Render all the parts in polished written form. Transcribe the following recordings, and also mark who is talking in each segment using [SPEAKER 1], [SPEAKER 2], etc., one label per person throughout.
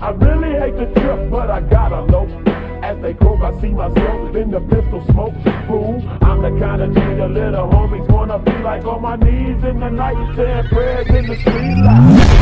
[SPEAKER 1] I really hate the trip, but I gotta low. As they croak, I see myself in the pistol smoke. Fool, I'm the kind of G the little homies wanna be like on my knees in the night, saying prayers in the street light.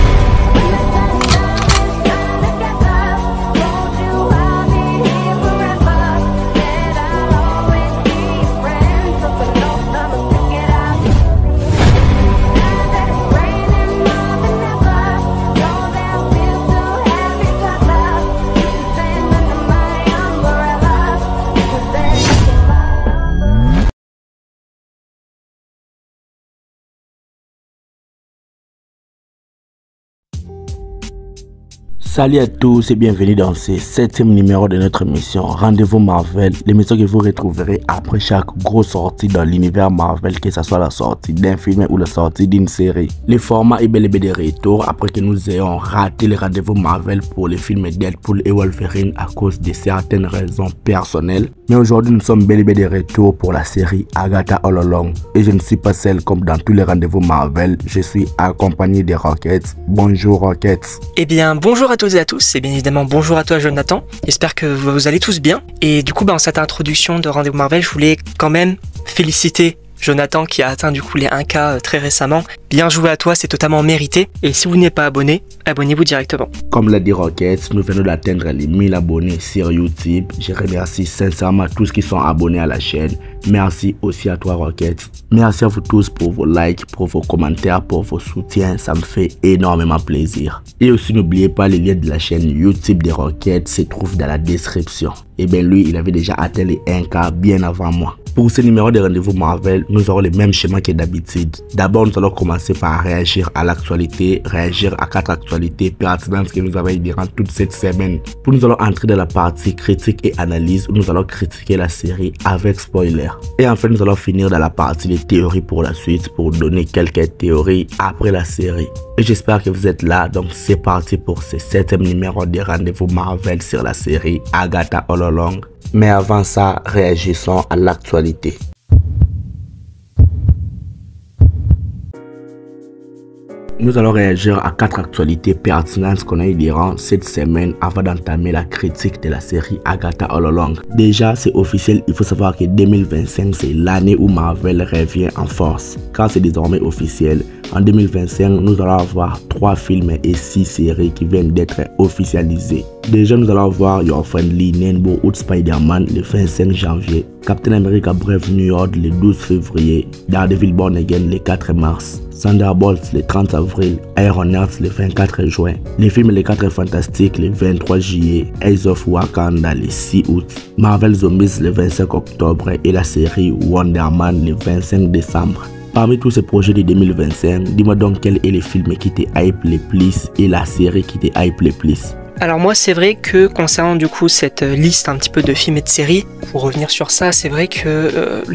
[SPEAKER 2] Salut à tous et bienvenue dans ce 7e numéro de notre émission Rendez-vous Marvel, l'émission que vous retrouverez après chaque grosse sortie dans l'univers Marvel, que ce soit la sortie d'un film ou la sortie d'une série. Le format est bel et bien de retour après que nous ayons raté le rendez-vous Marvel pour les films Deadpool et Wolverine à cause de certaines raisons personnelles. Mais aujourd'hui nous sommes bel et bien de retour pour la série Agatha All Along. Et je ne suis pas seul comme dans tous les rendez-vous Marvel, je suis accompagné de Rockets. Bonjour Rockets.
[SPEAKER 3] Eh bien bonjour à tous et à tous, et bien évidemment bonjour à toi Jonathan, j'espère que vous allez tous bien. Et du coup en cette introduction de Rendez-vous Marvel, je voulais quand même féliciter Jonathan qui a atteint du coup les 1K très récemment. Bien joué à toi, c'est totalement mérité. Et si vous n'êtes pas abonné, abonnez-vous directement.
[SPEAKER 2] Comme l'a dit Rockets, nous venons d'atteindre les 1000 abonnés sur YouTube. Je remercie sincèrement tous qui sont abonnés à la chaîne. Merci aussi à toi Rockets. Merci à vous tous pour vos likes, pour vos commentaires, pour vos soutiens. Ça me fait énormément plaisir. Et aussi n'oubliez pas, les liens de la chaîne YouTube des Rockets se trouvent dans la description. Et bien lui, il avait déjà atteint les 1K bien avant moi. Pour ce numéro de Rendez-vous Marvel, nous aurons le même schéma que d'habitude. D'abord, nous allons commencer par réagir à l'actualité, réagir à 4 actualités pertinentes que nous avons eues durant toute cette semaine. Puis nous allons entrer dans la partie critique et analyse où nous allons critiquer la série avec spoiler. Et enfin, nous allons finir dans la partie des théories pour la suite pour donner quelques théories après la série. Et j'espère que vous êtes là, donc c'est parti pour ce 7e numéro de Rendez-vous Marvel sur la série Agatha All Along. Mais avant ça, réagissons à l'actualité. Nous allons réagir à 4 actualités pertinentes qu'on a eues durant cette semaine avant d'entamer la critique de la série Agatha All Along. Déjà, c'est officiel, il faut savoir que 2025, c'est l'année où Marvel revient en force. Car c'est désormais officiel, en 2025, nous allons avoir 3 films et 6 séries qui viennent d'être officialisés. Déjà, nous allons avoir Your Friendly Neighborhood Spider-Man le 25 janvier, Captain America Brave New World le 12 février, Daredevil Born Again le 4 mars, Thunderbolts le 30 avril, Ironheart le 24 juin, les films Les 4 Fantastiques le 23 juillet, Eyes of Wakanda le 6 août, Marvel Zombies le 25 octobre et la série Wonder Man le 25 décembre. Parmi tous ces projets de 2025, dis-moi donc quel est le film qui te hype le plus et la série qui te hype le plus.
[SPEAKER 3] Alors moi c'est vrai que concernant du coup cette liste un petit peu de films et de séries, pour revenir sur ça, c'est vrai que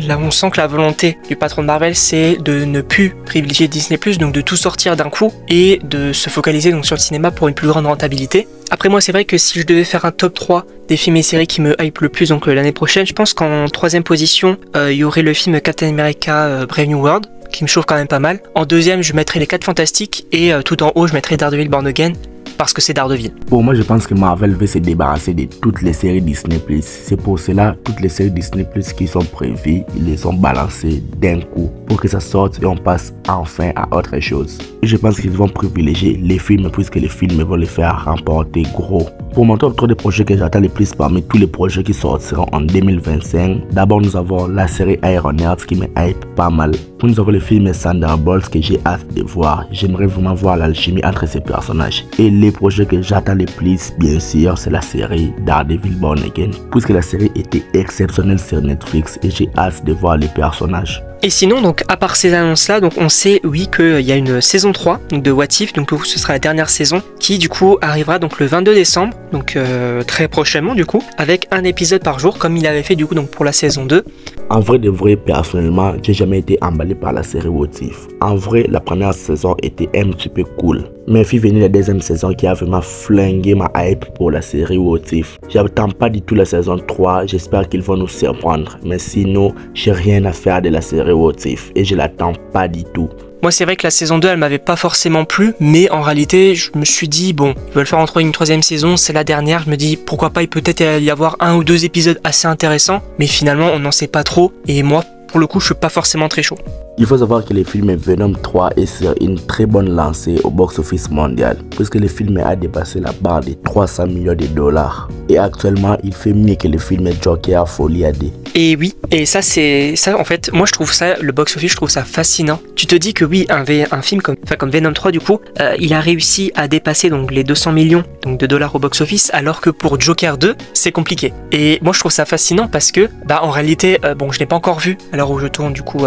[SPEAKER 3] là on sent que la volonté du patron de Marvel c'est de ne plus privilégier Disney+, donc de tout sortir d'un coup et de se focaliser donc sur le cinéma pour une plus grande rentabilité. Après moi c'est vrai que si je devais faire un top 3 des films et séries qui me hype le plus donc l'année prochaine, je pense qu'en 3e position il y aurait le film Captain America Brave New World qui me chauffe quand même pas mal. En 2e je mettrais Les 4 Fantastiques et tout en haut je mettrais Daredevil Born Again. Parce que c'est Daredevil.
[SPEAKER 2] Pour moi, je pense que Marvel veut se débarrasser de toutes les séries Disney+. C'est pour cela, toutes les séries Disney+, qui sont prévues, ils les ont balancées d'un coup pour que ça sorte et on passe enfin à autre chose. Et je pense qu'ils vont privilégier les films puisque les films vont les faire remporter gros. Pour mon top 3 des projets que j'attends le plus parmi tous les projets qui sortiront en 2025, d'abord nous avons la série Ironheart qui me hype pas mal. Puis nous avons le film Thunderbolts que j'ai hâte de voir. J'aimerais vraiment voir l'alchimie entre ces personnages. Et les projets que j'attends le plus, bien sûr, c'est la série Daredevil Born Again, puisque la série était exceptionnelle sur Netflix et j'ai hâte de voir les personnages.
[SPEAKER 3] Et sinon, donc à part ces annonces-là, donc on sait oui qu'il y a une saison 3 donc de What If, donc ce sera la dernière saison qui du coup arrivera donc le 22 décembre, donc très prochainement du coup, avec un épisode par jour comme il avait fait du coup donc pour la saison 2.
[SPEAKER 2] En vrai de vrai, personnellement, j'ai jamais été emballé par la série What If. En vrai, la première saison était un petit peu cool. Mais puis venue la deuxième saison qui a vraiment flingué ma hype pour la série What If. J'attends pas du tout la saison 3, j'espère qu'ils vont nous surprendre. Mais sinon, j'ai rien à faire de la série What If et je l'attends pas du tout.
[SPEAKER 3] Moi c'est vrai que la saison 2 elle m'avait pas forcément plu, mais en réalité je me suis dit bon, ils veulent faire entre une troisième saison, c'est la dernière, je me dis pourquoi pas il peut peut-être y avoir 1 ou 2 épisodes assez intéressants, mais finalement on n'en sait pas trop, et moi pour le coup je suis pas forcément très chaud.
[SPEAKER 2] Il faut savoir que le film Venom 3 est sur une très bonne lancée au box-office mondial, puisque le film a dépassé la barre des 300 millions de dollars. Et actuellement, il fait mieux que le film Joker Folie AD.
[SPEAKER 3] Et oui, et ça c'est ça en fait, moi je trouve ça, le box-office, je trouve ça fascinant. Tu te dis que oui, un film comme Venom 3 du coup, il a réussi à dépasser donc les 200 millions donc, de dollars au box-office, alors que pour Joker 2, c'est compliqué. Et moi je trouve ça fascinant parce que, en réalité, bon je l'ai pas encore vu, à l'heure où je tourne du coup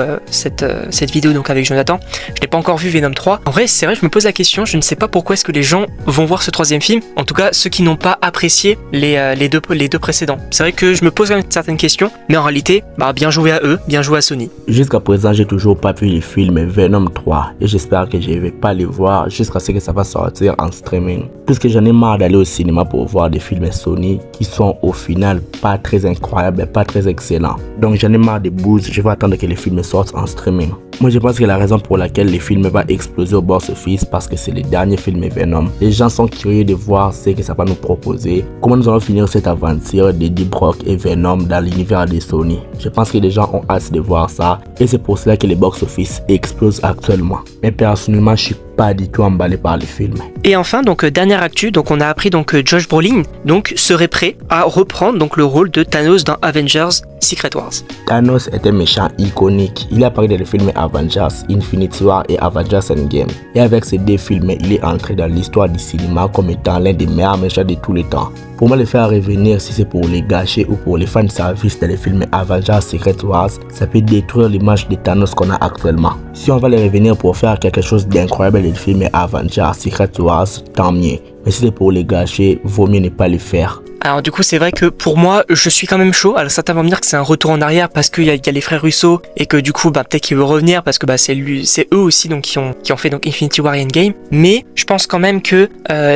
[SPEAKER 3] cette vidéo donc avec Jonathan, je n'ai pas encore vu Venom 3. En vrai, c'est vrai, je me pose la question, je ne sais pas pourquoi est-ce que les gens vont voir ce troisième film, en tout cas ceux qui n'ont pas apprécié les deux précédents. C'est vrai que je me pose quand même certaines questions, mais en réalité, bien joué à eux, bien joué à Sony.
[SPEAKER 2] Jusqu'à présent, j'ai toujours pas vu le film Venom 3 et j'espère que je vais pas le voir jusqu'à ce que ça va sortir en streaming. Puisque j'en ai marre d'aller au cinéma pour voir des films Sony qui sont au final pas très incroyables, pas très excellents. Donc j'en ai marre des bouses, je vais attendre que les films sortent en streaming. Moi je pense que la raison pour laquelle le film va exploser au box-office parce que c'est le dernier film Venom. Les gens sont curieux de voir ce que ça va nous proposer. Comment nous allons finir cette aventure de Eddie Brock et Venom dans l'univers de Sony. Je pense que les gens ont hâte de voir ça et c'est pour cela que le box-office explose actuellement. Mais personnellement je suis pas du tout emballé par le film.
[SPEAKER 3] Et enfin donc dernière actu, donc on a appris donc Josh Brolin donc serait prêt à reprendre donc le rôle de Thanos dans Avengers Secret Wars. Thanos
[SPEAKER 2] est un méchant iconique. Il a apparu dans les films Avengers Infinity War et Avengers Endgame. Et avec ces deux films, il est entré dans l'histoire du cinéma comme étant l'un des meilleurs méchants de tous les temps. Pour moi, le faire revenir, si c'est pour les gâcher ou pour les fans service dans les films Avengers Secret Wars, ça peut détruire l'image de Thanos qu'on a actuellement. Si on va les revenir pour faire quelque chose d'incroyable dans les films Avengers Secret Wars, tant mieux. Mais si c'est pour les gâcher, vaut mieux ne pas les faire.
[SPEAKER 3] Alors du coup c'est vrai que pour moi je suis quand même chaud. Alors certains vont me dire que c'est un retour en arrière parce qu'il y a les frères Russo et que du coup peut-être qu'il veut revenir parce que c'est eux aussi donc qui ont fait donc Infinity War et Endgame. Mais je pense quand même que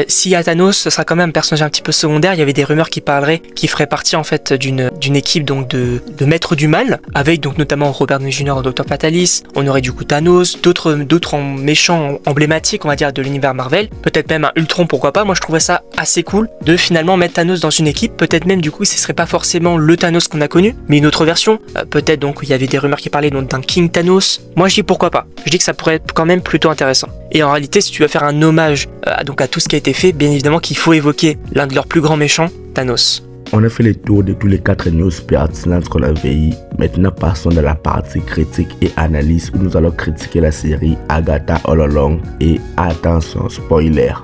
[SPEAKER 3] s'il y a Thanos, ce sera quand même un personnage un petit peu secondaire. Il y avait des rumeurs qui parleraient qu'il ferait partie en fait d'une équipe donc de maîtres du mal avec donc notamment Robert Downey Jr. Dr. Fatalis. On aurait du coup Thanos, d'autres méchants emblématiques on va dire de l'univers Marvel. Peut-être même un Ultron, pourquoi pas. Moi je trouvais ça assez cool de finalement mettre Thanos dans une équipe, peut-être même du coup ce serait pas forcément le Thanos qu'on a connu, mais une autre version, peut-être donc il y avait des rumeurs qui parlaient d'un King Thanos. Moi je dis pourquoi pas, je dis que ça pourrait être quand même plutôt intéressant. Et en réalité si tu veux faire un hommage donc à tout ce qui a été fait, bien évidemment qu'il faut évoquer l'un de leurs plus grands méchants, Thanos.
[SPEAKER 2] On a fait le tour de tous les 4 news pertinentes qu'on avait eu. Maintenant passons dans la partie critique et analyse où nous allons critiquer la série Agatha All Along et attention spoiler.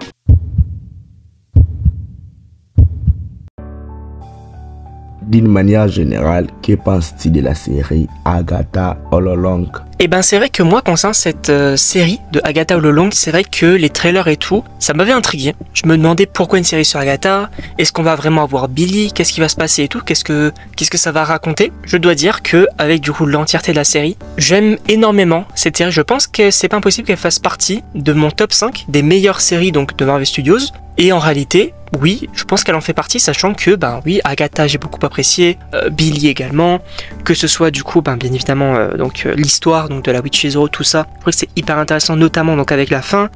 [SPEAKER 2] D'une manière générale, que penses-tu de la série Agatha All Along?
[SPEAKER 3] Eh ben c'est vrai que moi concernant cette série de Agatha All Along, c'est vrai que les trailers et tout, ça m'avait intrigué. Je me demandais pourquoi une série sur Agatha, est-ce qu'on va vraiment avoir Billy, qu'est-ce qui va se passer et tout, qu'est-ce que ça va raconter. Je dois dire que avec du coup l'entièreté de la série, j'aime énormément cette série. Je pense que c'est pas impossible qu'elle fasse partie de mon top 5 des meilleures séries donc de Marvel Studios. Et en réalité, oui, je pense qu'elle en fait partie, sachant que, oui, Agatha, j'ai beaucoup apprécié, Billy également, que ce soit du coup, bien évidemment, donc l'histoire donc de la Witch's Row, tout ça. Je trouve que c'est hyper intéressant, notamment donc avec la fin,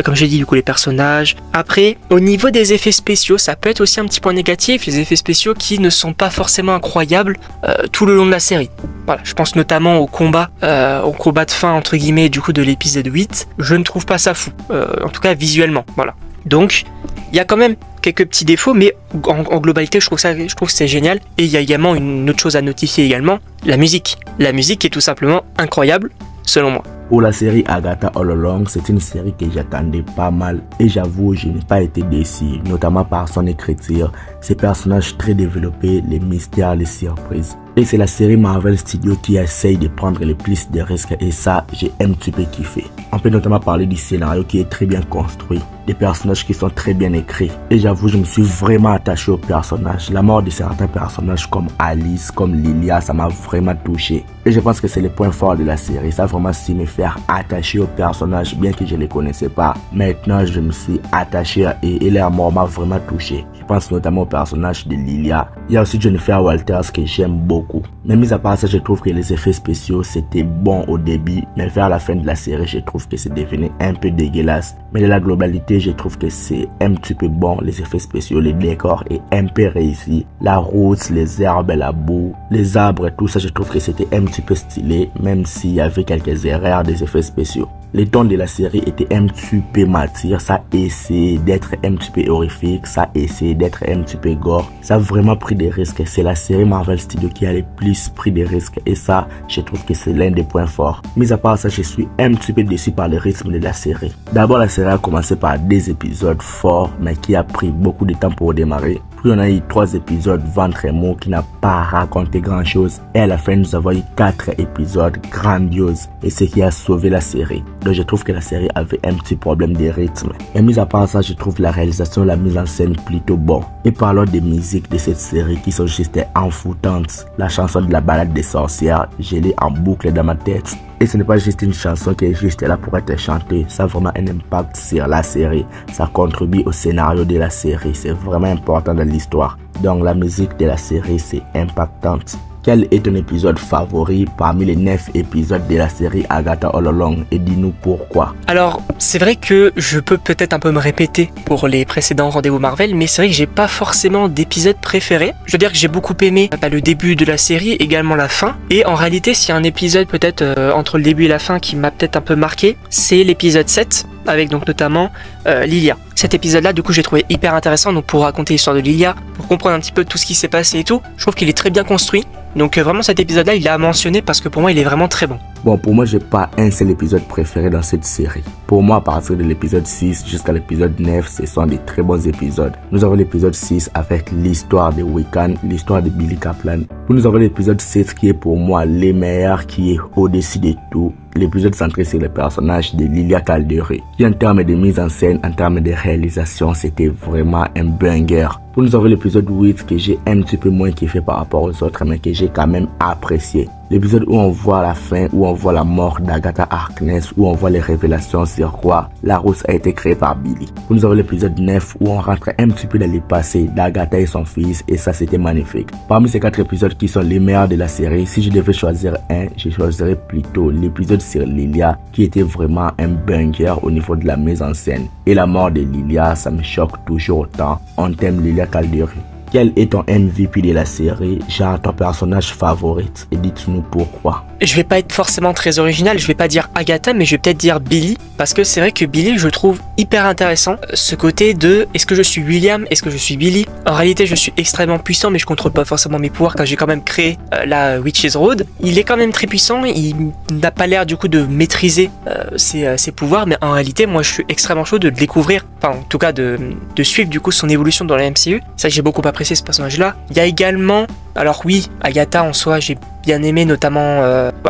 [SPEAKER 3] comme j'ai dit, du coup, les personnages. Après, au niveau des effets spéciaux, ça peut être aussi un petit point négatif, les effets spéciaux qui ne sont pas forcément incroyables tout le long de la série. Voilà, je pense notamment au combat de fin, entre guillemets, du coup, de l'épisode 8. Je ne trouve pas ça fou, en tout cas visuellement, voilà. Donc, il y a quand même quelques petits défauts, mais en globalité, je trouve que c'est génial. Et il y a également une autre chose à notifier également, la musique. La musique est tout simplement incroyable, selon moi.
[SPEAKER 2] Pour la série Agatha All Along, c'est une série que j'attendais pas mal et j'avoue, je n'ai pas été déçu, notamment par son écriture, ses personnages très développés, les mystères, les surprises. Et c'est la série Marvel Studios qui essaye de prendre le plus de risques et ça, j'ai un petit peu kiffé. On peut notamment parler du scénario qui est très bien construit, des personnages qui sont très bien écrits. Et j'avoue, je me suis vraiment attaché aux personnages. La mort de certains personnages comme Alice, comme Lilia, ça m'a vraiment touché. Et je pense que c'est le point fort de la série. Ça a vraiment su me faire attacher aux personnages, bien que je ne les connaissais pas. Maintenant, je me suis attaché et leur mort m'a vraiment touché. Je pense notamment au personnage de Lilia. Il y a aussi Jennifer Walters que j'aime beaucoup. Mais mis à part ça, je trouve que les effets spéciaux c'était bon au début, mais vers la fin de la série, je trouve que c'est devenu un peu dégueulasse. Mais dans la globalité, je trouve que c'est un petit peu bon, les effets spéciaux, les décors est un peu réussi. La route, les herbes, la boue, les arbres et tout ça, je trouve que c'était un petit peu stylé, même s'il y avait quelques erreurs des effets spéciaux. Les tons de la série étaient un petit peu matières, ça essayait d'être un petit peu horrifique, ça essayait d'être un petit peu gore. Ça a vraiment pris des risques. C'est la série Marvel Studios qui a le plus pris des risques et ça, je trouve que c'est l'un des points forts. Mis à part ça, je suis un petit peu déçu par le rythme de la série. D'abord, la série a commencé par des épisodes forts, mais qui a pris beaucoup de temps pour démarrer. Puis on a eu 3 épisodes ventre et mou qui n'a pas raconté grand chose. Et à la fin, nous avons eu 4 épisodes grandioses. Et ce qui a sauvé la série. Donc je trouve que la série avait un petit problème de rythme. Et mis à part ça, je trouve la réalisation, la mise en scène plutôt bon. Et parlons des musiques de cette série qui sont juste envoûtantes. La chanson de la balade des sorcières, je l'ai en boucle dans ma tête. Et ce n'est pas juste une chanson qui est juste là pour être chantée. Ça a vraiment un impact sur la série. Ça contribue au scénario de la série. C'est vraiment important dans l'histoire. Donc la musique de la série, c'est impactante. Quel est ton épisode favori parmi les 9 épisodes de la série Agatha All Along et dis-nous pourquoi.
[SPEAKER 3] Alors, c'est vrai que je peux peut-être un peu me répéter pour les précédents rendez-vous Marvel, mais c'est vrai que j'ai pas forcément d'épisode préféré. Je veux dire que j'ai beaucoup aimé le début de la série, également la fin. Et en réalité, s'il y a un épisode peut-être entre le début et la fin qui m'a peut-être un peu marqué, c'est l'épisode 7, avec donc notamment Lilia. Cet épisode-là, du coup, j'ai trouvé hyper intéressant, donc pour raconter l'histoire de Lilia, pour comprendre un petit peu tout ce qui s'est passé et tout. Je trouve qu'il est très bien construit. Donc vraiment cet épisode-là, il est à mentionner parce que pour moi, il est vraiment très bon.
[SPEAKER 2] Bon, pour moi, j'ai pas un seul épisode préféré dans cette série. Pour moi, à partir de l'épisode 6 jusqu'à l'épisode 9, ce sont des très bons épisodes. Nous avons l'épisode 6 avec l'histoire de Wiccan, l'histoire de Billy Kaplan. Puis nous avons l'épisode 7 qui est pour moi le meilleur, qui est au-dessus de tout. L'épisode centré sur le personnage de Lilia Caldery, qui en termes de mise en scène, en termes de réalisation, c'était vraiment un banger. Pour nous avons l'épisode 8 que j'ai un petit peu moins kiffé par rapport aux autres, mais que j'ai quand même apprécié. L'épisode où on voit la fin, où on voit la mort d'Agatha Harkness, où on voit les révélations sur quoi la rousse a été créée par Billy. Puis nous avons l'épisode 9 où on rentre un petit peu dans le passé d'Agatha et son fils, et ça c'était magnifique. Parmi ces 4 épisodes qui sont les meilleurs de la série, si je devais choisir un, je choisirais plutôt l'épisode sur Lilia, qui était vraiment un banger au niveau de la mise en scène. Et la mort de Lilia, ça me choque toujours autant. On t'aime Lilia Caldery. Quel est ton MVP de la série, genre ton personnage favorite, et dites-nous pourquoi.
[SPEAKER 3] Je vais pas être forcément très original, je vais pas dire Agatha, mais je vais peut-être dire Billy, parce que c'est vrai que Billy, je trouve hyper intéressant, ce côté de est-ce que je suis William, est-ce que je suis Billy. En réalité, je suis extrêmement puissant, mais je contrôle pas forcément mes pouvoirs quand j'ai quand même créé la Witch's Road. Il est quand même très puissant, il n'a pas l'air du coup de maîtriser ses pouvoirs, mais en réalité, moi je suis extrêmement chaud de le découvrir, enfin en tout cas de suivre du coup son évolution dans la MCU. C'est vrai que j'ai beaucoup apprécié ce personnage-là. Il y a également, alors oui, Agatha en soi, j'ai bien aimé notamment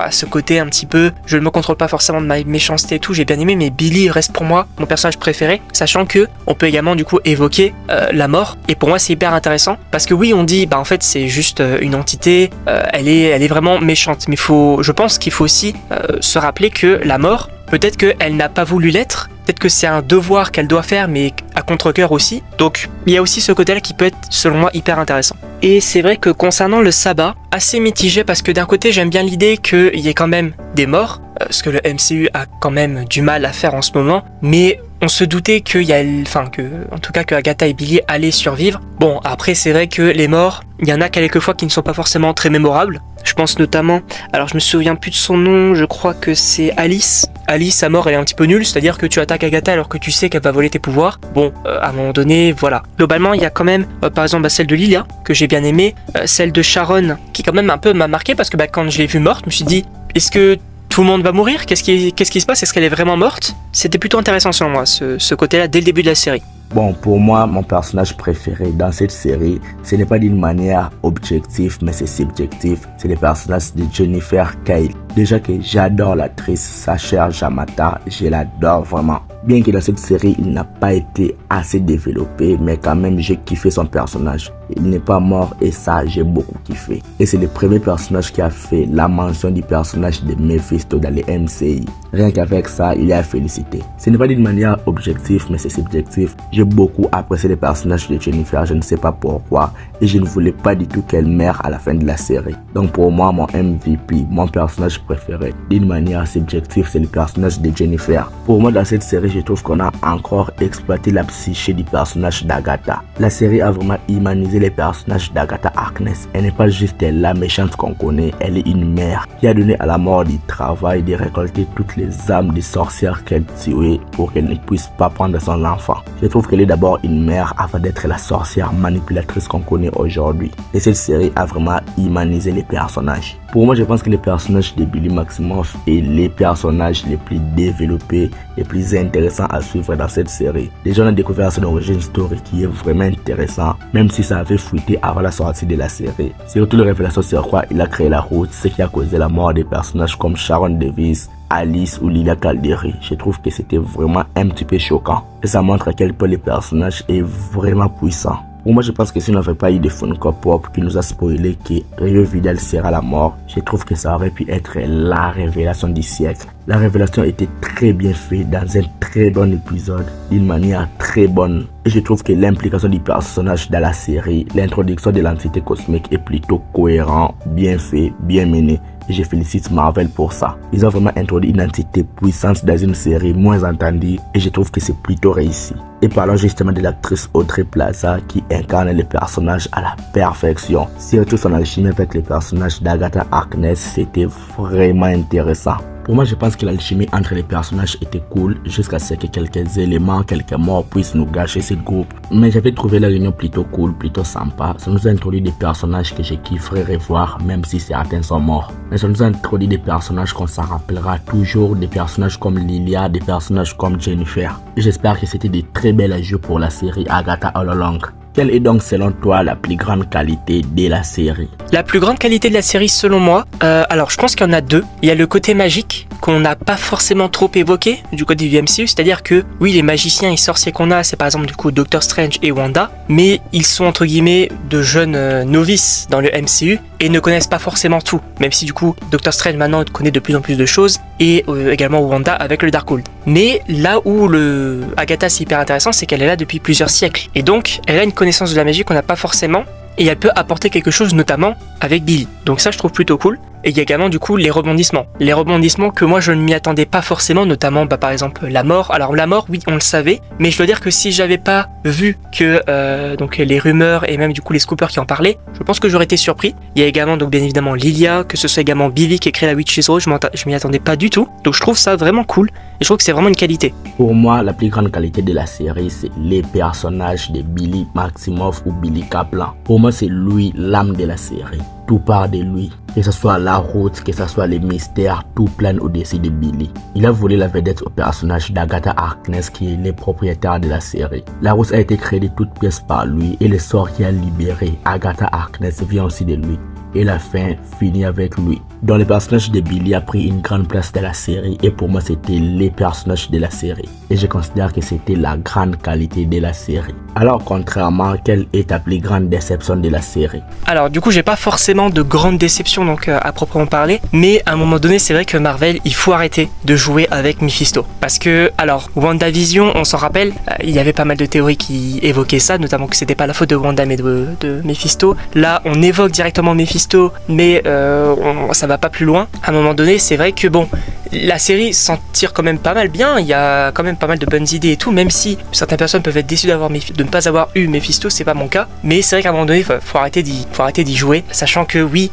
[SPEAKER 3] ce côté un petit peu, je ne me contrôle pas forcément de ma méchanceté et tout, j'ai bien aimé, mais Billy reste pour moi mon personnage préféré, sachant que on peut également du coup évoquer la mort, et pour moi c'est hyper intéressant, parce que oui on dit en fait c'est juste une entité, elle est vraiment méchante, mais je pense qu'il faut aussi se rappeler que la mort, peut-être qu'elle n'a pas voulu l'être, peut-être que c'est un devoir qu'elle doit faire, mais à contre-cœur aussi. Donc il y a aussi ce côté-là qui peut être, selon moi, hyper intéressant. Et c'est vrai que concernant le sabbat, assez mitigé, parce que d'un côté j'aime bien l'idée qu'il y ait quand même des morts, ce que le MCU a quand même du mal à faire en ce moment, mais on se doutait en tout cas que Agatha et Billy allaient survivre. Bon, après c'est vrai que les morts, il y en a quelquefois qui ne sont pas forcément très mémorables. Je pense notamment, alors je me souviens plus de son nom, je crois que c'est Alice. Alice, sa mort elle est un petit peu nulle, c'est-à-dire que tu attaques Agatha alors que tu sais qu'elle va voler tes pouvoirs. Bon, à un moment donné, voilà. Globalement, il y a quand même, par exemple, celle de Lilia, que j'ai bien aimée, celle de Sharon, qui quand même un peu m'a marqué, parce que quand je l'ai vue morte, je me suis dit, est-ce que tout le monde va mourir? Qu'est-ce qui se passe? Est-ce qu'elle est vraiment morte? C'était plutôt intéressant selon moi, ce côté-là, dès le début de la série.
[SPEAKER 2] Bon, pour moi, mon personnage préféré dans cette série, ce n'est pas d'une manière objective, mais c'est subjectif. C'est le personnage de Jennifer Kyle. Déjà que j'adore l'actrice, sa chère Jamata, je l'adore vraiment. Bien que dans cette série, il n'a pas été assez développé, mais quand même, j'ai kiffé son personnage. Il n'est pas mort et ça, j'ai beaucoup kiffé. Et c'est le premier personnage qui a fait la mention du personnage de Mephisto dans les MCI. Rien qu'avec ça, il est à féliciter. Ce n'est pas d'une manière objective, mais c'est subjectif. J'ai J'ai beaucoup apprécié les personnages de Jennifer, je ne sais pas pourquoi, et je ne voulais pas du tout qu'elle meure à la fin de la série. Donc pour moi, mon MVP, mon personnage préféré, d'une manière assez objective, c'est le personnage de Jennifer. Pour moi, dans cette série, je trouve qu'on a encore exploité la psyché du personnage d'Agatha. La série a vraiment humanisé les personnages d'Agatha Harkness. Elle n'est pas juste la méchante qu'on connaît, elle est une mère qui a donné à la mort du travail de récolter toutes les âmes des sorcières qu'elle tuait pour qu'elle ne puisse pas prendre son enfant. Je trouve qu'elle est d'abord une mère avant d'être la sorcière manipulatrice qu'on connaît aujourd'hui. Et cette série a vraiment humanisé les personnages. Pour moi, je pense que les personnages de Billy Maximoff est les personnages les plus développés, les plus intéressants à suivre dans cette série. Déjà, on a découvert son origin story qui est vraiment intéressant, même si ça avait fuité avant la sortie de la série. Surtout la révélation sur quoi il a créé la route, ce qui a causé la mort des personnages comme Sharon Davis, Alice ou Lilia Calderi. Je trouve que c'était vraiment un petit peu choquant. Et ça montre à quel point le personnage est vraiment puissant. Pour moi, je pense que si on n'avait pas eu de Funko Pop qui nous a spoilé que Rio Vidal sera la mort, je trouve que ça aurait pu être la révélation du siècle. La révélation était très bien faite dans un très bon épisode, d'une manière très bonne. Et je trouve que l'implication du personnage dans la série, l'introduction de l'entité cosmique est plutôt cohérent, bien fait, bien mené. Et je félicite Marvel pour ça. Ils ont vraiment introduit une entité puissante dans une série moins entendue et je trouve que c'est plutôt réussi. Et parlons justement de l'actrice Aubrey Plaza qui incarne les personnages à la perfection. Surtout son alchimie avec les personnages d'Agatha Harkness, c'était vraiment intéressant. Pour moi, je pense que l'alchimie entre les personnages était cool jusqu'à ce que quelques éléments, quelques morts puissent nous gâcher ce groupe. Mais j'avais trouvé la réunion plutôt cool, plutôt sympa. Ça nous a introduit des personnages que je kifferais revoir, même si certains sont morts. Mais ça nous a introduit des personnages qu'on s'en rappellera toujours, des personnages comme Lilia, des personnages comme Jennifer. Et j'espère que c'était des très belles ajouts pour la série Agatha All Along. Quelle est donc selon toi la plus grande qualité de la série?
[SPEAKER 3] La plus grande qualité de la série selon moi, alors je pense qu'il y en a deux. Il y a le côté magique qu'on n'a pas forcément trop évoqué du côté du MCU, c'est-à-dire que oui, les magiciens et sorciers qu'on a, c'est par exemple du coup Doctor Strange et Wanda, mais ils sont entre guillemets de jeunes novices dans le MCU et ne connaissent pas forcément tout, même si du coup Doctor Strange maintenant connaît de plus en plus de choses et également Wanda avec le Darkhold. Mais là où le Agatha c'est hyper intéressant, c'est qu'elle est là depuis plusieurs siècles et donc elle a une connaissance de la magie qu'on n'a pas forcément et elle peut apporter quelque chose notamment avec Billy. Donc ça je trouve plutôt cool. Et il y a également du coup les rebondissements. Les rebondissements que moi je ne m'y attendais pas forcément, notamment par exemple la mort. Alors la mort oui on le savait, mais je dois dire que si j'avais pas vu que donc les rumeurs et même du coup les scoopers qui en parlaient, je pense que j'aurais été surpris. Il y a également donc bien évidemment Lilia, que ce soit également Billy qui crée la Witch's Road, je m'y attendais pas du tout. Donc je trouve ça vraiment cool et je trouve que c'est vraiment une qualité.
[SPEAKER 2] Pour moi la plus grande qualité de la série c'est les personnages de Billy Maximoff ou Billy Kaplan. Pour moi c'est lui l'âme de la série. Tout part de lui, que ce soit la route, que ce soit les mystères, tout plane au-dessus de Billy. Il a volé la vedette au personnage d'Agatha Harkness qui est le propriétaire de la série. La route a été créée de toutes pièces par lui et le sort qui a libéré Agatha Harkness vient aussi de lui. Et la fin finit avec lui. Donc le personnage de Billy a pris une grande place dans la série et pour moi c'était les personnages de la série. Et je considère que c'était la grande qualité de la série. Alors contrairement, quelle est ta plus grande déception de la série?
[SPEAKER 3] Alors du coup j'ai pas forcément de grande déception donc à proprement parler, mais à un moment donné c'est vrai que Marvel il faut arrêter de jouer avec Mephisto. Parce que alors WandaVision on s'en rappelle, il y avait pas mal de théories qui évoquaient ça, notamment que c'était pas la faute de Wanda mais de Mephisto. Là on évoque directement Mephisto mais ça va pas plus loin. À un moment donné c'est vrai que bon, la série s'en tire quand même pas mal bien, il y a quand même pas mal de bonnes idées et tout, même si certaines personnes peuvent être déçues de ne pas avoir eu Mephisto, c'est pas mon cas, mais c'est vrai qu'à un moment donné faut arrêter d'y jouer, sachant que oui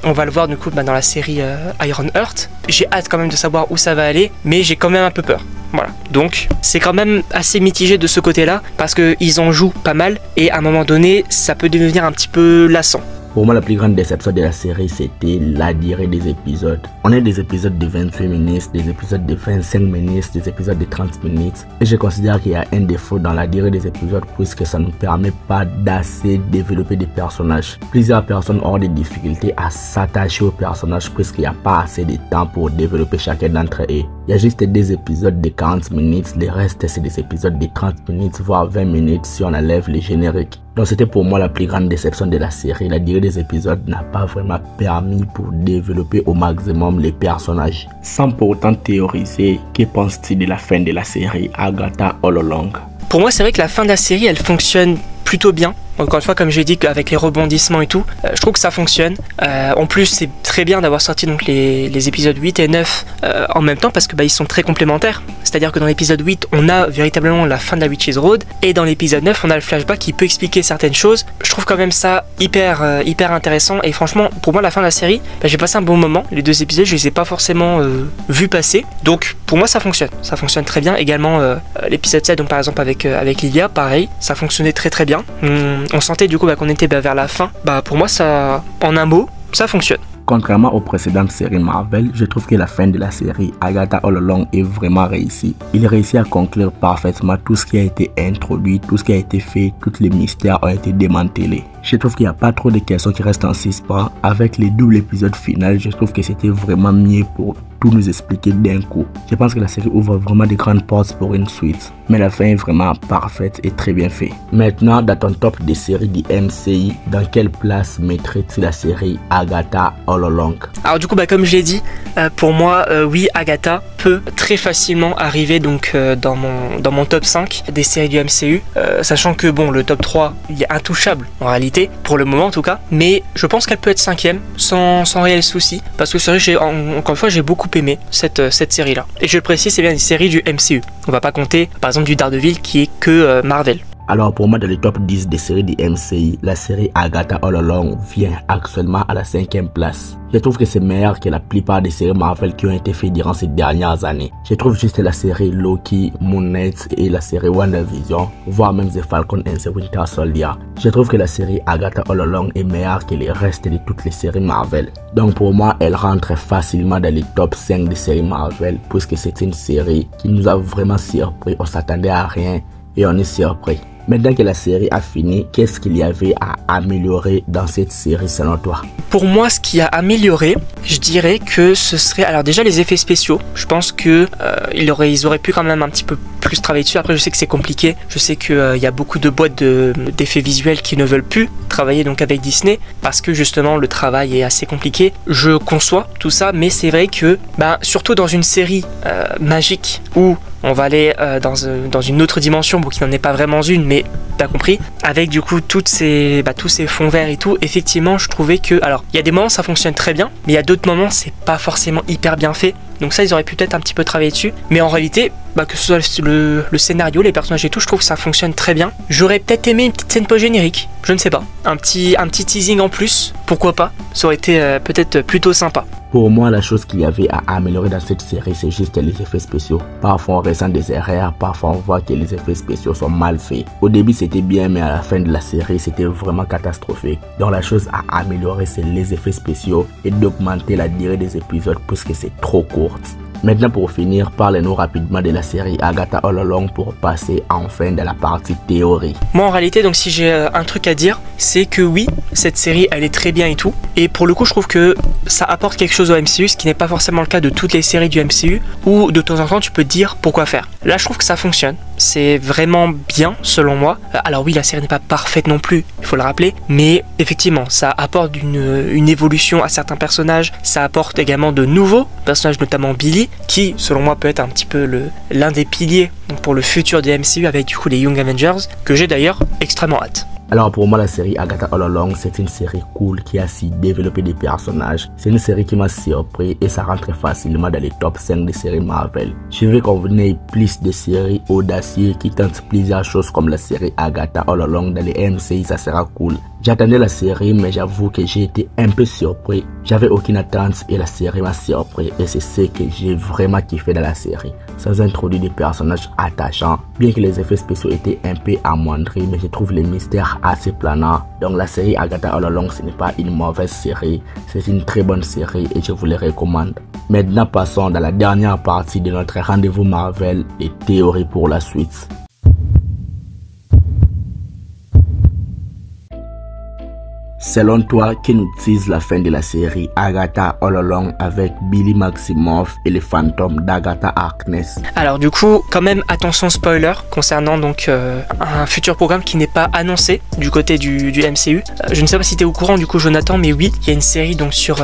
[SPEAKER 3] on va le voir du coup dans la série Iron Heart. J'ai hâte quand même de savoir où ça va aller, mais j'ai quand même un peu peur. Voilà, donc c'est quand même assez mitigé de ce côté-là, parce qu'ils en jouent pas mal, et à un moment donné ça peut devenir un petit peu lassant.
[SPEAKER 2] Pour moi, la plus grande déception de la série, c'était la durée des épisodes. On a des épisodes de 28 minutes, des épisodes de 25 minutes, des épisodes de 30 minutes. Et je considère qu'il y a un défaut dans la durée des épisodes puisque ça ne nous permet pas d'assez développer des personnages. Plusieurs personnes ont des difficultés à s'attacher aux personnages puisqu'il n'y a pas assez de temps pour développer chacun d'entre eux. Il y a juste des épisodes de 40 minutes, le reste c'est des épisodes de 30 minutes voire 20 minutes si on enlève les génériques. Donc c'était pour moi la plus grande déception de la série. La durée des épisodes n'a pas vraiment permis pour développer au maximum les personnages. Sans pour autant théoriser, que penses-tu de la fin de la série Agatha All Along?
[SPEAKER 3] pour moi c'est vrai que la fin de la série elle fonctionne plutôt bien. Encore une fois, comme j'ai dit, avec les rebondissements et tout, je trouve que ça fonctionne. En plus, c'est très bien d'avoir sorti donc les épisodes 8 et 9 en même temps parce que ils sont très complémentaires. C'est-à-dire que dans l'épisode 8, on a véritablement la fin de la Witch's Road et dans l'épisode 9, on a le flashback qui peut expliquer certaines choses. Je trouve quand même ça hyper intéressant et franchement, pour moi, la fin de la série, j'ai passé un bon moment. Les 2 épisodes, je les ai pas forcément vus passer. Donc, pour moi, ça fonctionne. Ça fonctionne très bien. Également, l'épisode 7, donc par exemple avec Lilia, pareil, ça fonctionnait très très bien. On sentait du coup qu'on était vers la fin. Pour moi, ça, en un mot, ça fonctionne.
[SPEAKER 2] Contrairement aux précédentes séries Marvel, je trouve que la fin de la série Agatha All Along est vraiment réussie. Il réussit à conclure parfaitement tout ce qui a été introduit, tout ce qui a été fait, tous les mystères ont été démantelés. Je trouve qu'il n'y a pas trop de questions qui restent en suspens. Avec les doubles épisodes finaux, je trouve que c'était vraiment mieux pour tout nous expliquer d'un coup. Je pense que la série ouvre vraiment de grandes portes pour une suite. Mais la fin est vraiment parfaite et très bien faite. Maintenant, dans ton top des séries du MCU, dans quelle place mettrais-tu la série Agatha All Along?
[SPEAKER 3] Alors du coup, comme je l'ai dit, pour moi, oui, Agatha peut très facilement arriver donc dans mon top 5 des séries du MCU. Sachant que bon, le top 3, il est intouchable en réalité, pour le moment en tout cas. Mais je pense qu'elle peut être 5ème sans réel souci. Parce que c'est vrai, encore une fois, j'ai beaucoup aimé cette série-là. Et je le précise, c'est bien une série du MCU. On va pas compter, par exemple, du Daredevil qui est que Marvel.
[SPEAKER 2] Alors pour moi, dans le top 10 des séries du MCU, la série Agatha All Along vient actuellement à la 5ème place. Je trouve que c'est meilleur que la plupart des séries Marvel qui ont été faites durant ces dernières années. Je trouve juste la série Loki, Moon Knight et la série WandaVision, voire même The Falcon and the Winter Soldier. Je trouve que la série Agatha All Along est meilleure que les restes de toutes les séries Marvel. Donc pour moi, elle rentre facilement dans les top 5 des séries Marvel puisque c'est une série qui nous a vraiment surpris. On s'attendait à rien et on est surpris. Maintenant que la série a fini, qu'est-ce qu'il y avait à améliorer dans cette série selon toi?
[SPEAKER 3] Pour moi, ce qui a amélioré, je dirais que ce serait... Alors déjà, les effets spéciaux. Je pense que ils auraient pu quand même un petit peu plus travailler dessus. Après, je sais que c'est compliqué. Je sais qu'il y a beaucoup de boîtes d'effets visuels qui ne veulent plus travailler donc avec Disney parce que justement, le travail est assez compliqué. Je conçois tout ça, mais c'est vrai que surtout dans une série magique où on va aller dans une autre dimension, bon, qui n'en est pas vraiment une, mais t'as compris, avec du coup tous ces fonds verts et tout. Effectivement, je trouvais que, alors il y a des moments ça fonctionne très bien, mais il y a d'autres moments c'est pas forcément hyper bien fait. Donc ça, ils auraient pu peut-être un petit peu travailler dessus. Mais en réalité, que ce soit le scénario, les personnages et tout, je trouve que ça fonctionne très bien. J'aurais peut-être aimé une petite scène post-générique, je ne sais pas. Un petit teasing en plus, pourquoi pas. Ça aurait été peut-être plutôt sympa.
[SPEAKER 2] Pour moi, la chose qu'il y avait à améliorer dans cette série, c'est juste les effets spéciaux. Parfois, on ressent des erreurs, parfois on voit que les effets spéciaux sont mal faits. Au début, c'était bien, mais à la fin de la série, c'était vraiment catastrophique. Donc la chose à améliorer, c'est les effets spéciaux et d'augmenter la durée des épisodes puisque c'est trop court. Maintenant, pour finir, parlez-nous rapidement de la série Agatha All Along pour passer enfin dans la partie théorie.
[SPEAKER 3] Moi, en réalité, donc si j'ai un truc à dire, c'est que oui, cette série, elle est très bien et tout. Et pour le coup, je trouve que ça apporte quelque chose au MCU, ce qui n'est pas forcément le cas de toutes les séries du MCU, où de temps en temps, tu peux te dire pourquoi faire. Là, je trouve que ça fonctionne. C'est vraiment bien, selon moi. Alors oui, la série n'est pas parfaite non plus, il faut le rappeler. Mais effectivement, ça apporte une évolution à certains personnages. Ça apporte également de nouveaux personnages, notamment Billy, qui selon moi peut être un petit peu l'un des piliers pour le futur des MCU avec du coup les Young Avengers, que j'ai d'ailleurs extrêmement hâte.
[SPEAKER 2] Alors pour moi, la série Agatha All Along, c'est une série cool qui a su développer des personnages. C'est une série qui m'a surpris et ça rentre facilement dans les top 5 des séries Marvel. Je veux qu'on ait plus de séries audacieuses qui tentent plusieurs choses comme la série Agatha All Along dans les MCU, ça sera cool. J'attendais la série, mais j'avoue que j'ai été un peu surpris. J'avais aucune attente et la série m'a surpris et c'est ce que j'ai vraiment kiffé dans la série. Ça a introduit des personnages attachants, bien que les effets spéciaux étaient un peu amoindris, mais je trouve les mystères assez planants. Donc la série Agatha All Along, ce n'est pas une mauvaise série, c'est une très bonne série et je vous la recommande. Maintenant passons dans la dernière partie de notre rendez-vous Marvel, les théories pour la suite. Selon toi, qui nous tease la fin de la série Agatha All Along avec Billy Maximoff et les fantômes d'Agatha Harkness?
[SPEAKER 3] Alors du coup, quand même attention spoiler concernant donc un futur programme qui n'est pas annoncé du côté du MCU. Je ne sais pas si tu es au courant du coup Jonathan, mais oui, il y a une série donc sur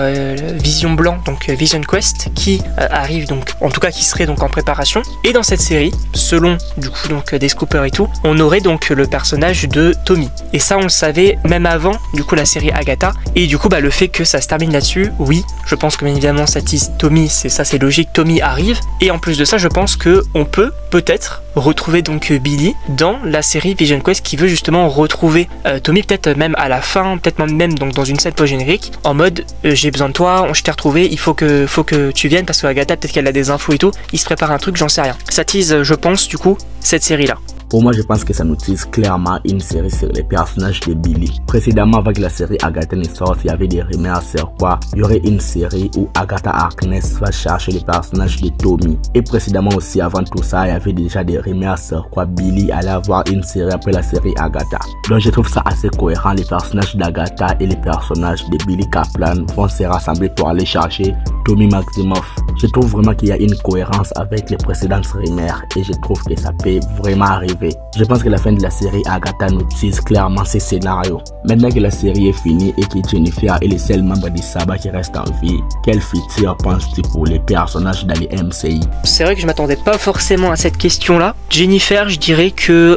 [SPEAKER 3] Vision Blanc, donc Vision Quest, qui arrive donc, en tout cas qui serait donc en préparation. Et dans cette série, selon du coup donc des scoopers et tout, on aurait donc le personnage de Tommy. Et ça on le savait même avant du coup la série Agatha. Et du coup le fait que ça se termine là-dessus, oui, je pense que bien évidemment ça tease Tommy, c'est logique, Tommy arrive. Et en plus de ça, je pense que on peut peut-être retrouver donc Billy dans la série Vision Quest, qui veut justement retrouver Tommy, peut-être même à la fin, peut-être même donc dans une scène post-générique, en mode j'ai besoin de toi, je t'ai retrouvé, il faut que tu viennes parce que Agatha peut-être qu'elle a des infos et tout, il se prépare un truc, j'en sais rien. Ça tease, je pense, du coup, cette série là.
[SPEAKER 2] Pour moi, je pense que ça nous tease clairement une série sur les personnages de Billy. Précédemment, avec la série Agatha ne sorte, il y avait des rumeurs sur quoi il y aurait une série où Agatha Harkness va chercher les personnages de Tommy. Et précédemment aussi, avant tout ça, il y avait déjà des rumeurs sur quoi Billy allait avoir une série après la série Agatha. Donc je trouve ça assez cohérent. Les personnages d'Agatha et les personnages de Billy Kaplan vont se rassembler pour aller chercher Tommy Maximoff. Je trouve vraiment qu'il y a une cohérence avec les précédentes rumeurs et je trouve que ça peut vraiment arriver. Je pense que la fin de la série Agatha nous tease clairement ces scénarios. Maintenant que la série est finie et que Jennifer est le seul membre du Sabbat qui reste en vie, quel futur penses-tu pour les personnages dans les MCI?
[SPEAKER 3] C'est vrai que je m'attendais pas forcément à cette question-là. Jennifer, je dirais que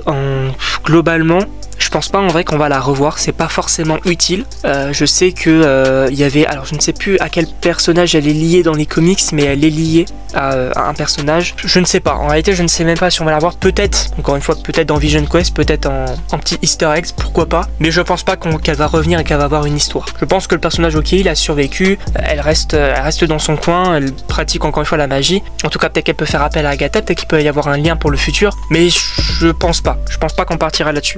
[SPEAKER 3] globalement, je pense pas en vrai qu'on va la revoir, c'est pas forcément utile. Je sais que il y avait, alors je ne sais plus à quel personnage elle est liée dans les comics, mais elle est liée à un personnage. Je ne sais pas, en réalité je ne sais même pas si on va la revoir. Peut-être, encore une fois, peut-être dans Vision Quest, peut-être en petit easter eggs, pourquoi pas. Mais je pense pas qu'elle va revenir et qu'elle va avoir une histoire. Je pense que le personnage, ok, il a survécu, elle reste dans son coin, elle pratique encore une fois la magie. En tout cas peut-être qu'elle peut faire appel à Agatha, peut-être qu'il peut y avoir un lien pour le futur, mais je pense pas qu'on partira là-dessus.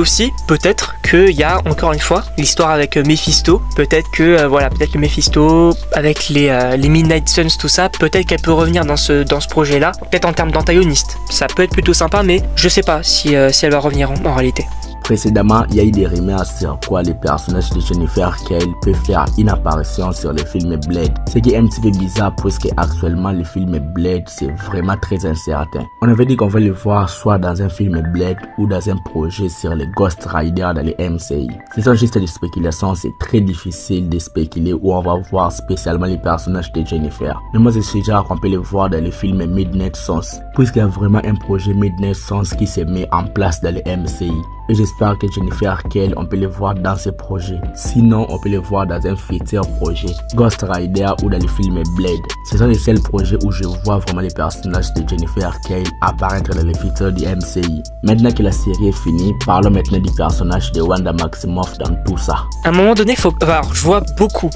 [SPEAKER 3] Aussi, peut-être qu'il y a encore une fois l'histoire avec Mephisto. Peut-être que peut-être que Mephisto avec les Midnight Suns, tout ça, peut-être qu'elle peut revenir dans ce projet-là. Peut-être en termes d'antagoniste. Ça peut être plutôt sympa, mais je sais pas si elle va revenir en réalité.
[SPEAKER 2] Précédemment, il y a eu des rumeurs sur quoi les personnages de Jennifer Kale peuvent faire une apparition sur le film Blade. Ce qui est un petit peu bizarre puisque actuellement le film Blade c'est vraiment très incertain. On avait dit qu'on va le voir soit dans un film Blade ou dans un projet sur les Ghost Rider dans les MCI. Ce sont juste des spéculations, c'est très difficile de spéculer où on va voir spécialement les personnages de Jennifer. Mais moi je suis déjà qu'on peut le voir dans le film Midnight Suns, puisqu'il y a vraiment un projet Midnight Suns qui se met en place dans les MCI. Et j'espère que Jennifer Kale, on peut le voir dans ce projet. Sinon, on peut le voir dans un futur projet Ghost Rider ou dans le film Blade. Ce sont les seuls projets où je vois vraiment les personnages de Jennifer Kale apparaître dans le futur du MCI. Maintenant que la série est finie, parlons maintenant du personnage de Wanda Maximoff dans tout ça.
[SPEAKER 3] À un moment donné, alors, je vois beaucoup,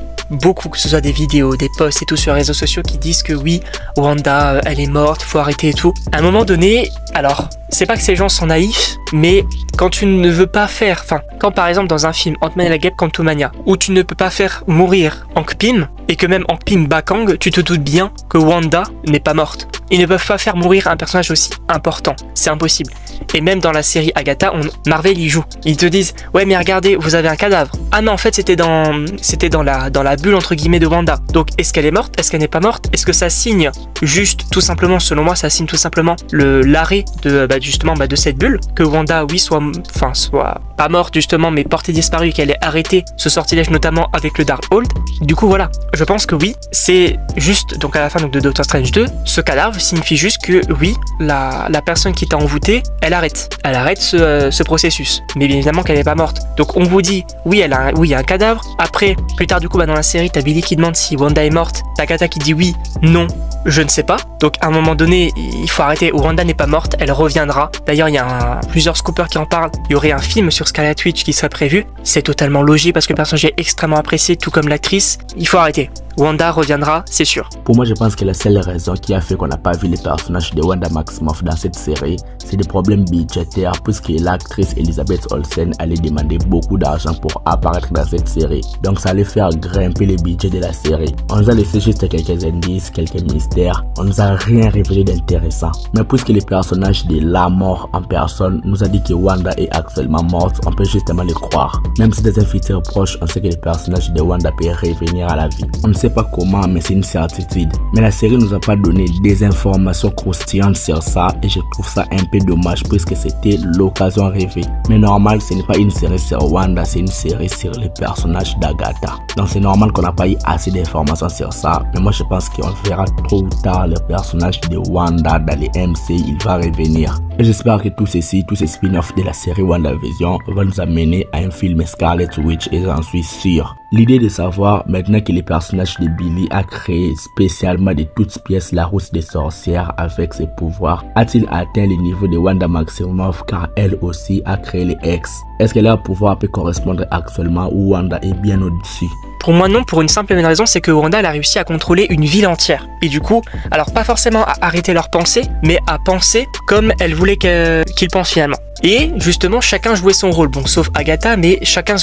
[SPEAKER 3] que ce soit des vidéos, des posts et tout sur les réseaux sociaux qui disent que oui, Wanda, elle est morte, faut arrêter et tout. À un moment donné, alors, c'est pas que ces gens sont naïfs, mais quand tu ne veux pas faire, quand par exemple dans un film Ant-Man et la Guêpe Quantumania, où tu ne peux pas faire mourir Hank Pym, et que même Hank Pym bat Kang, tu te doutes bien que Wanda n'est pas morte. Ils ne peuvent pas faire mourir un personnage aussi important, c'est impossible. Et même dans la série Agatha, Marvel y joue. Ils te disent, ouais mais regardez, vous avez un cadavre. Ah non, en fait c'était dans la bulle entre guillemets de Wanda. Donc est-ce qu'elle est morte? Est-ce qu'elle n'est pas morte? Est-ce que ça signe juste tout simplement, selon moi, ça signe tout simplement l'arrêt de cette bulle, que Wanda, oui, soit pas morte justement, mais portée disparue, qu'elle ait arrêté ce sortilège notamment avec le Darkhold. Du coup voilà, je pense que oui, c'est juste donc à la fin donc, de Doctor Strange 2, ce cadavre signifie juste que oui, la personne qui t'a envoûté, elle arrête ce processus, mais bien évidemment qu'elle n'est pas morte. Donc on vous dit oui, il y a un cadavre. Après, plus tard du coup dans la série, t'as Billy qui demande si Wanda est morte, t'as Agatha qui dit oui, non, je ne sais pas. Donc à un moment donné, il faut arrêter. Wanda n'est pas morte, elle reviendra. D'ailleurs, il y a plusieurs scoopers qui en parlent. Il y aurait un film sur Scarlet Witch qui serait prévu. C'est totalement logique parce que le personnage est extrêmement apprécié, tout comme l'actrice. Il faut arrêter. Wanda reviendra, c'est sûr.
[SPEAKER 2] Pour moi, je pense que la seule raison qui a fait qu'on n'a pas vu les personnages de Wanda Maximoff dans cette série, c'est des problèmes budgétaires, puisque l'actrice Elizabeth Olsen allait demander beaucoup d'argent pour apparaître dans cette série. Donc ça allait faire grimper les budgets de la série. On nous a laissé juste quelques indices, quelques mystères. On nous a rien révélé d'intéressant. Mais puisque les personnages de la mort en personne nous a dit que Wanda est actuellement morte, on peut justement le croire. Même si dans un futur proche, on sait que les personnages de Wanda peuvent revenir à la vie. On ne sait pas comment, mais c'est une certitude. Mais la série nous a pas donné des informations croustillantes sur ça et je trouve ça un peu dommage puisque c'était l'occasion rêvée. Mais normal, ce n'est pas une série sur Wanda, c'est une série sur les personnages d'Agatha. Donc c'est normal qu'on n'a pas eu assez d'informations sur ça. Mais moi je pense qu'on verra trop ou tard le personnage de Wanda dans les MC, il va revenir. Et j'espère que tout ceci, tous ces spin-offs de la série WandaVision va nous amener à un film Scarlet Witch et j'en suis sûr. L'idée de savoir maintenant que le personnage de Billy a créé spécialement de toutes pièces la rousse des sorcières avec ses pouvoirs, a-t-il atteint le niveau de Wanda Maximoff car elle aussi a créé les X? Est-ce que leur pouvoir peut correspondre actuellement où Wanda est bien au-dessus?
[SPEAKER 3] Pour moi non, pour une simple et bonne raison, c'est que Wanda elle a réussi à contrôler une ville entière. Et du coup, alors pas forcément à arrêter leurs pensées, mais à penser comme elle voulait qu'ils pensent finalement. Et justement, chacun jouait son rôle, bon sauf Agatha, mais chacun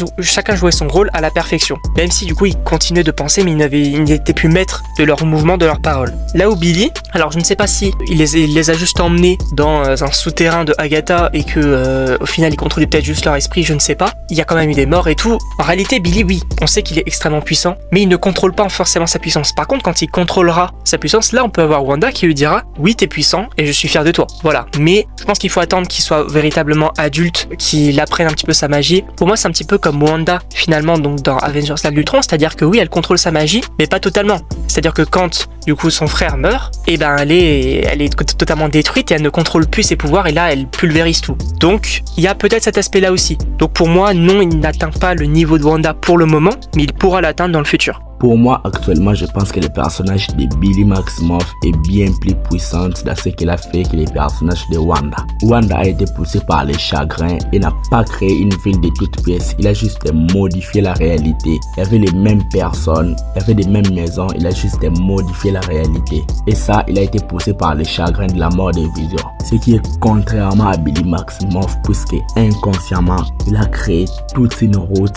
[SPEAKER 3] jouait son rôle à la perfection. Même si du coup ils continuaient de penser, mais ils n'étaient plus maîtres de leurs mouvements, de leurs paroles. Là où Billy, alors je ne sais pas si il les a juste emmenés dans un souterrain de Agatha et que au final ils contrôlaient peut-être juste leur esprit, je ne sais pas. Il y a quand même eu des morts et tout. En réalité, Billy, oui, on sait qu'il est extrêmement puissant, mais il ne contrôle pas forcément sa puissance. Par contre, quand il contrôlera sa puissance, là on peut avoir Wanda qui lui dira oui t'es puissant et je suis fier de toi. Voilà. Mais je pense qu'il faut attendre qu'il soit véritablement adulte, qu'il apprenne un petit peu sa magie. Pour moi c'est un petit peu comme Wanda finalement donc dans Avengers l'Âge d'Ultron, c'est-à-dire que oui elle contrôle sa magie mais pas totalement. C'est-à-dire que quand du coup son frère meurt, et ben elle est totalement détruite et elle ne contrôle plus ses pouvoirs et là elle pulvérise tout. Donc il y a peut-être cet aspect là aussi. Donc pour moi non, il n'atteint pas le niveau de Wanda pour le moment, mais il pourra l'atteindre dans le futur.
[SPEAKER 2] Pour moi, actuellement, je pense que le personnage de Billy Maximoff est bien plus puissant dans ce qu'il a fait que les personnages de Wanda. Wanda a été poussé par les chagrins et n'a pas créé une ville de toutes pièces. Il a juste modifié la réalité. Il y avait les mêmes personnes, il y avait les mêmes maisons, il a juste modifié la réalité. Et ça, il a été poussé par les chagrins de la mort de Vision. Ce qui est contrairement à Billy Maximoff, puisque inconsciemment, il a créé toute une route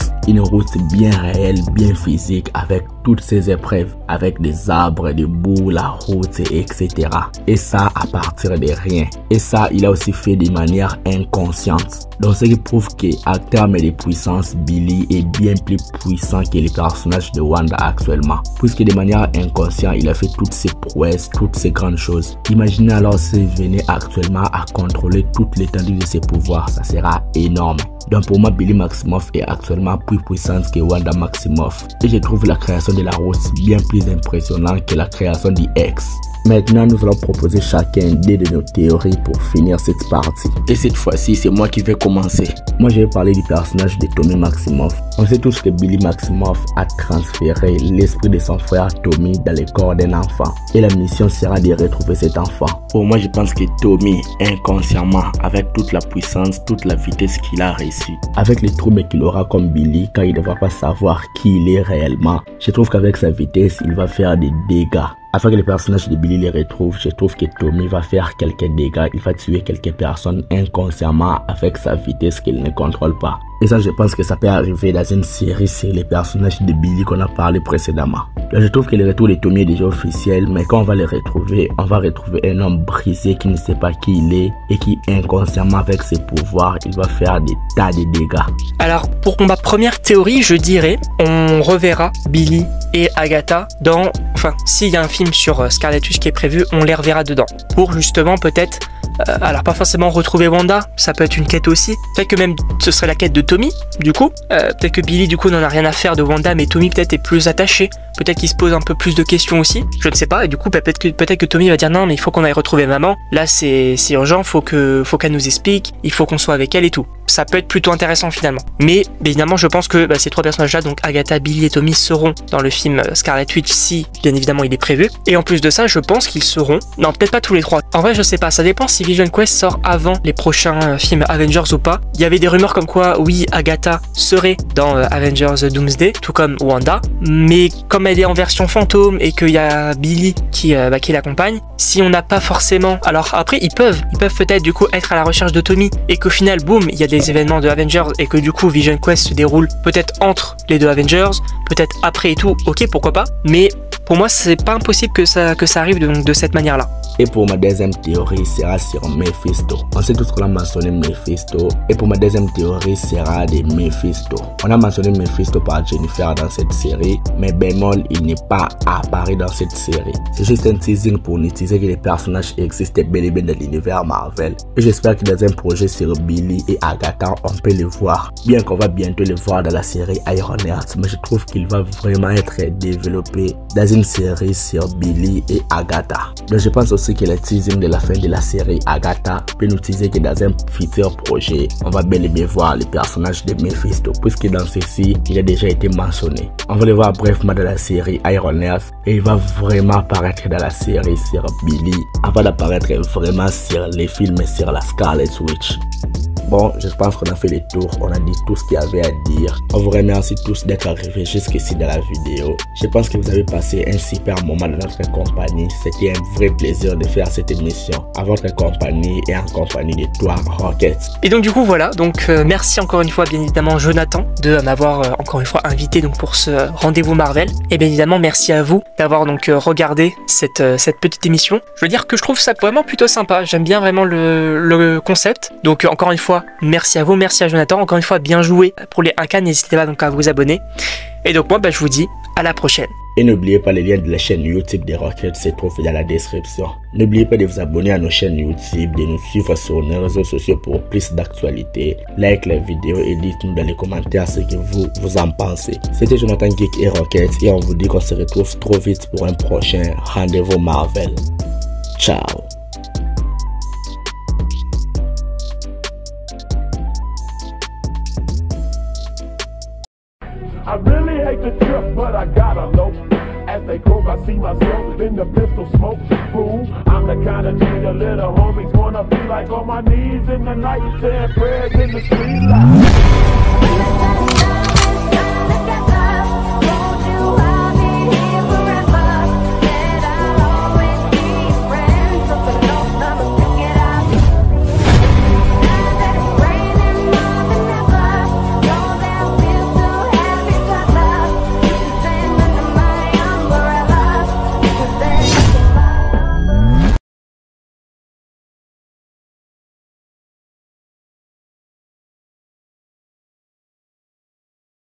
[SPEAKER 2] bien réelle, bien physique, avec toutes ces épreuves, avec des arbres, des bouts, la route, etc. Et ça à partir de rien. Et ça, il a aussi fait de manière inconsciente. Donc ce qui prouve qu'à terme de puissance, Billy est bien plus puissant que les personnages de Wanda actuellement. Puisque de manière inconsciente, il a fait toutes ces prouesses, toutes ces grandes choses. Imaginez alors s'il venait actuellement à contrôler toute l'étendue de ses pouvoirs, ça sera énorme. Donc pour moi, Billy Maximoff est actuellement plus puissante que Wanda Maximoff. Et je trouve la création de la Rose bien plus impressionnante que la création du X. Maintenant, nous allons proposer chacun des de nos théories pour finir cette partie. Et cette fois-ci, c'est moi qui vais commencer. Moi, je vais parler du personnage de Tommy Maximoff. On sait tous que Billy Maximoff a transféré l'esprit de son frère Tommy dans le corps d'un enfant. Et la mission sera de retrouver cet enfant. Pour moi, je pense que Tommy, inconsciemment, avec toute la puissance, toute la vitesse qu'il a reçue, avec les troubles qu'il aura comme Billy, quand il ne va pas savoir qui il est réellement, je trouve qu'avec sa vitesse, il va faire des dégâts. Afin que les personnages de Billy les retrouvent, je trouve que Tommy va faire quelques dégâts, il va tuer quelques personnes inconsciemment avec sa vitesse qu'il ne contrôle pas. Et ça, je pense que ça peut arriver dans une série sur les personnages de Billy qu'on a parlé précédemment. Là, je trouve que le retour de Tommy est déjà officiel, mais quand on va le retrouver, on va retrouver un homme brisé qui ne sait pas qui il est et qui inconsciemment avec ses pouvoirs, il va faire des tas de dégâts.
[SPEAKER 3] Alors, pour ma première théorie, je dirais, on reverra Billy et Agatha dans... Enfin, s'il y a un film sur Scarlet Witch qui est prévu, on les reverra dedans. Pour justement peut-être... alors pas forcément retrouver Wanda, ça peut être une quête aussi. Peut-être que même ce serait la quête de Tommy, du coup. Peut-être que Billy du coup n'en a rien à faire de Wanda, mais Tommy peut-être est plus attaché. Peut-être qu'il se pose un peu plus de questions aussi, je ne sais pas. Et du coup peut-être que Tommy va dire non mais il faut qu'on aille retrouver maman. Là c'est urgent, faut qu'elle nous explique, il faut qu'on soit avec elle et tout. Ça peut être plutôt intéressant finalement. Mais évidemment je pense que ces trois personnages là, donc Agatha, Billy et Tommy, seront dans le film Scarlet Witch si bien évidemment il est prévu. Et en plus de ça je pense qu'ils seront... Non peut-être pas tous les trois. En vrai je sais pas, ça dépend si Vision Quest sort avant les prochains films Avengers ou pas. Il y avait des rumeurs comme quoi, oui, Agatha serait dans Avengers Doomsday, tout comme Wanda, mais comme elle est en version fantôme et qu'il y a Billy qui l'accompagne, si on n'a pas forcément... Alors après, ils peuvent peut-être du coup être à la recherche de Tommy et qu'au final, boum, il y a des événements de Avengers et que du coup Vision Quest se déroule peut-être entre les deux Avengers, peut-être après et tout, ok, pourquoi pas, mais pour moi, c'est pas impossible que ça arrive de cette manière-là.
[SPEAKER 2] Et pour ma deuxième théorie sera sur Mephisto. On sait tous qu'on a mentionné Mephisto. Et pour ma deuxième théorie sera de Mephisto. On a mentionné Mephisto par Jennifer dans cette série, mais bémol, il n'est pas apparu dans cette série. C'est juste un teasing pour nous teaser que les personnages existent bel et bien dans l'univers Marvel. Et j'espère que dans un projet sur Billy et Agatha, on peut les voir. Bien qu'on va bientôt les voir dans la série Ironheart, mais je trouve qu'il va vraiment être développé dans une série sur Billy et Agatha. Donc je pense aussi que le teasing de la fin de la série Agatha peut nous teaser que dans un futur projet, on va bel et bien voir les personnages de Mephisto, puisque dans ceci, il a déjà été mentionné. On va le voir brièvement dans la série Ironheart et il va vraiment apparaître dans la série sur Billy avant d'apparaître vraiment sur les films sur la Scarlet Witch. Bon, je pense qu'on a fait le tour, on a dit tout ce qu'il y avait à dire. On vous remercie tous d'être arrivés jusqu'ici dans la vidéo. Je pense que vous avez passé un super moment dans notre compagnie. C'était un vrai plaisir de faire cette émission à votre compagnie et en compagnie de toi, Rocket.
[SPEAKER 3] Et donc du coup voilà, donc merci encore une fois bien évidemment Jonathan de m'avoir encore une fois invité donc pour ce rendez-vous Marvel. Et bien évidemment merci à vous d'avoir donc regardé cette petite émission. Je veux dire que je trouve ça vraiment plutôt sympa, j'aime bien vraiment le concept. Donc encore une fois, merci à vous, merci à Jonathan, encore une fois bien joué pour les 1K, n'hésitez pas donc à vous abonner. Et donc moi je vous dis à la prochaine.
[SPEAKER 2] Et n'oubliez pas, les liens de la chaîne YouTube des Rockets se trouvent dans la description. N'oubliez pas de vous abonner à nos chaînes YouTube, de nous suivre sur nos réseaux sociaux pour plus d'actualités. Like la vidéo et dites-nous dans les commentaires ce que vous en pensez. C'était Jonathan Geek et Rockets et on vous dit qu'on se retrouve trop vite pour un prochain rendez-vous Marvel. Ciao.
[SPEAKER 1] I really hate the trip, but I gotta know. As they croak, I see myself in the pistol smoke. Fool, I'm the kind of G the little homies wanna be like on my knees in the night, saying prayers in the street light.